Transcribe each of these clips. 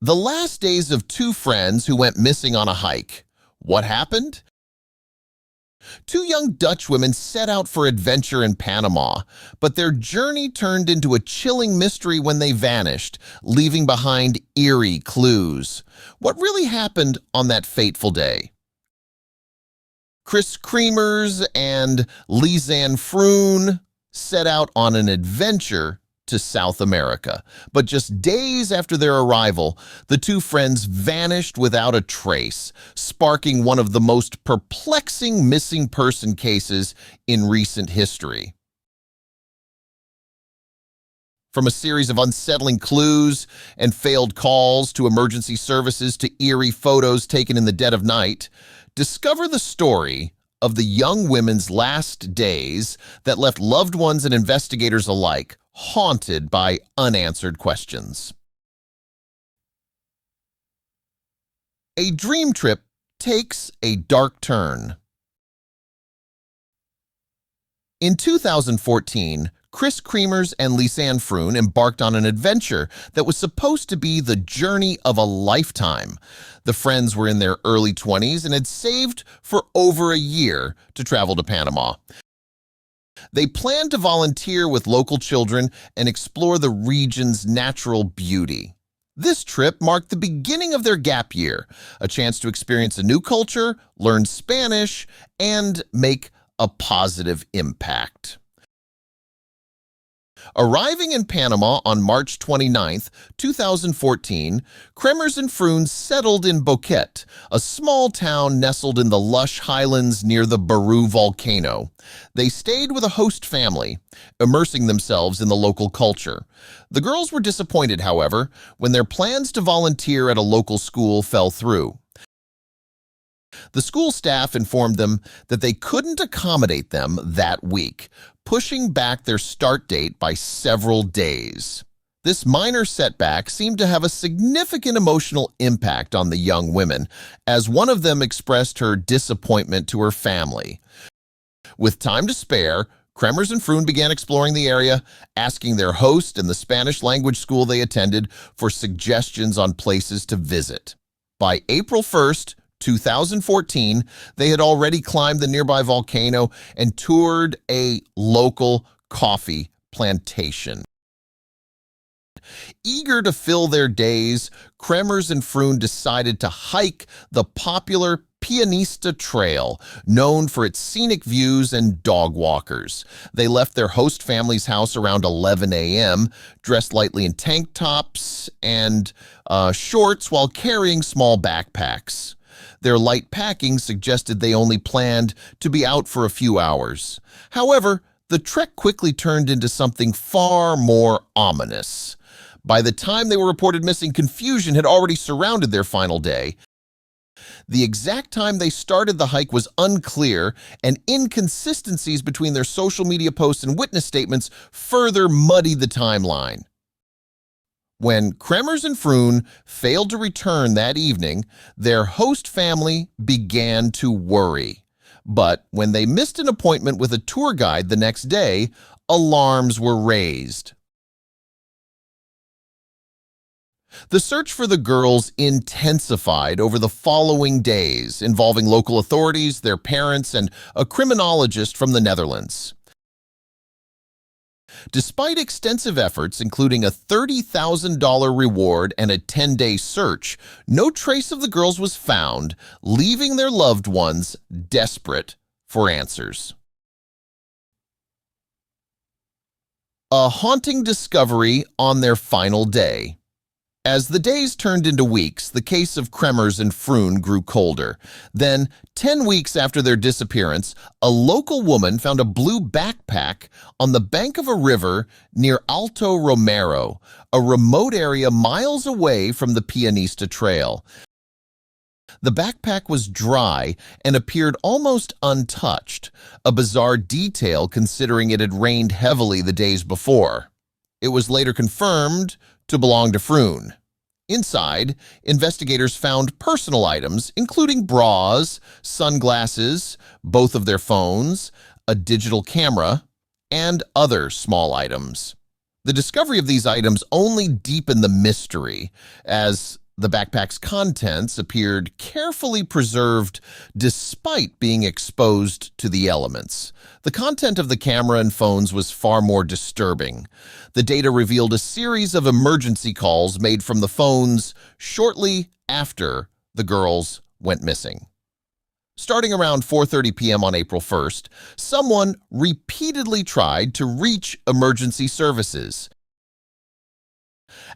The last days of two friends who went missing on a hike. What happened? Two young Dutch women set out for adventure in Panama, but their journey turned into a chilling mystery when they vanished, leaving behind eerie clues. What really happened on that fateful day? Chris Kremers and Lisanne Froon set out on an adventure to South America. But just days after their arrival, the two friends vanished without a trace, sparking one of the most perplexing missing person cases in recent history. From a series of unsettling clues and failed calls to emergency services to eerie photos taken in the dead of night, discover the story of the young women's last days that left loved ones and investigators alike haunted by unanswered questions. A dream trip takes a dark turn. In 2014, Chris Kremers and Lisanne Froon embarked on an adventure that was supposed to be the journey of a lifetime. The friends were in their early 20s and had saved for over a year to travel to Panama. They planned to volunteer with local children and explore the region's natural beauty. This trip marked the beginning of their gap year, a chance to experience a new culture, learn Spanish, and make a positive impact. Arriving in Panama on March 29, 2014, Kremers and Froon settled in Boquete, a small town nestled in the lush highlands near the Baru volcano. They stayed with a host family, immersing themselves in the local culture. The girls were disappointed, however, when their plans to volunteer at a local school fell through. The school staff informed them that they couldn't accommodate them that week, pushing back their start date by several days. This minor setback seemed to have a significant emotional impact on the young women, as one of them expressed her disappointment to her family. With time to spare, Kremers and Froon began exploring the area, asking their host and the Spanish language school they attended for suggestions on places to visit. By April 1st, 2014, they had already climbed the nearby volcano and toured a local coffee plantation. Eager to fill their days, Kremers and Froon decided to hike the popular Pianista Trail, known for its scenic views and dog walkers. They left their host family's house around 11 a.m., dressed lightly in tank tops and shorts while carrying small backpacks. Their light packing suggested they only planned to be out for a few hours. However, the trek quickly turned into something far more ominous. By the time they were reported missing, confusion had already surrounded their final day. The exact time they started the hike was unclear, and inconsistencies between their social media posts and witness statements further muddied the timeline. When Kremers and Froon failed to return that evening, their host family began to worry. But when they missed an appointment with a tour guide the next day, alarms were raised. The search for the girls intensified over the following days, involving local authorities, their parents, and a criminologist from the Netherlands. Despite extensive efforts, including a $30,000 reward and a 10-day search, no trace of the girls was found, leaving their loved ones desperate for answers. A haunting discovery on their final day. As the days turned into weeks, the case of Kremers and Froon grew colder. Then, 10 weeks after their disappearance, a local woman found a blue backpack on the bank of a river near Alto Romero, a remote area miles away from the Pianista Trail. The backpack was dry and appeared almost untouched, a bizarre detail considering it had rained heavily the days before. It was later confirmed to belong to Froon. Inside, investigators found personal items, including bras, sunglasses, both of their phones, a digital camera, and other small items. The discovery of these items only deepened the mystery, as The backpack's contents appeared carefully preserved despite being exposed to the elements. The content of the camera and phones was far more disturbing. The data revealed a series of emergency calls made from the phones shortly after the girls went missing. Starting around 4:30 p.m. on April 1st, someone repeatedly tried to reach emergency services.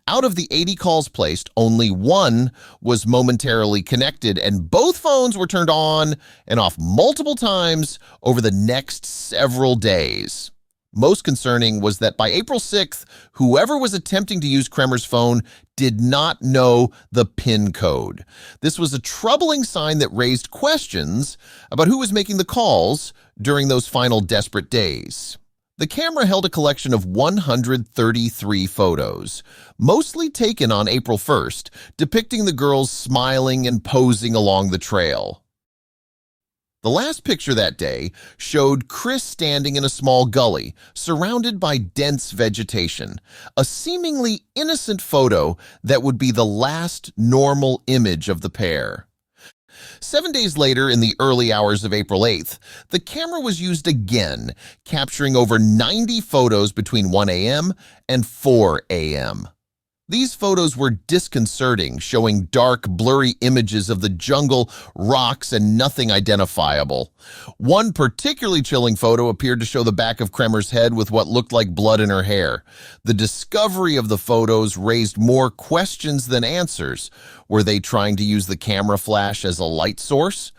Out of the 80 calls placed, only one was momentarily connected, and both phones were turned on and off multiple times over the next several days. Most concerning was that by April 6th, whoever was attempting to use Kremer's phone did not know the PIN code. This was a troubling sign that raised questions about who was making the calls during those final desperate days. The camera held a collection of 133 photos, mostly taken on April 1st, depicting the girls smiling and posing along the trail. The last picture that day showed Chris standing in a small gully, surrounded by dense vegetation, a seemingly innocent photo that would be the last normal image of the pair. 7 days later, in the early hours of April 8th, the camera was used again, capturing over 90 photos between 1 a.m. and 4 a.m. These photos were disconcerting, showing dark, blurry images of the jungle, rocks, and nothing identifiable. One particularly chilling photo appeared to show the back of Kremer's head with what looked like blood in her hair. The discovery of the photos raised more questions than answers. Were they trying to use the camera flash as a light source?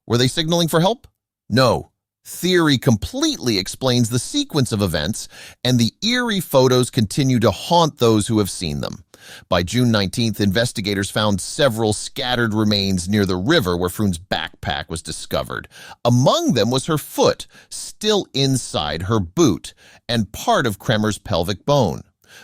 Were they signaling for help? No. Theory completely explains the sequence of events, and the eerie photos continue to haunt those who have seen them. By June 19th, investigators found several scattered remains near the river where Froon's backpack was discovered. Among them was her foot, still inside her boot, and part of Kremer's pelvic bone.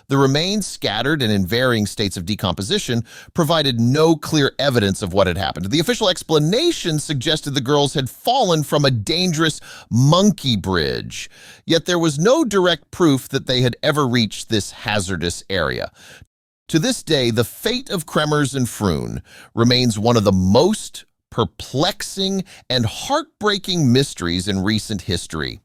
The remains, scattered and in varying states of decomposition, provided no clear evidence of what had happened. The official explanation suggested the girls had fallen from a dangerous monkey bridge, yet there was no direct proof that they had ever reached this hazardous area. To this day, the fate of Kremers and Froon remains one of the most perplexing and heartbreaking mysteries in recent history.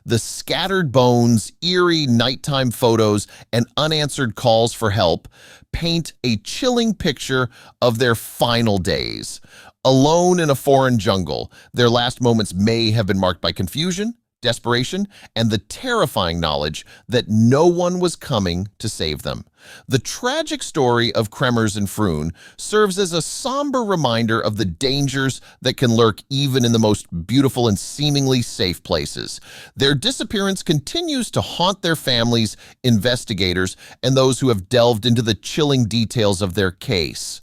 The scattered bones, eerie nighttime photos, and unanswered calls for help paint a chilling picture of their final days. Alone in a foreign jungle, their last moments may have been marked by confusion, desperation, and the terrifying knowledge that no one was coming to save them. The tragic story of Kremers and Froon serves as a somber reminder of the dangers that can lurk even in the most beautiful and seemingly safe places. Their disappearance continues to haunt their families, investigators, and those who have delved into the chilling details of their case.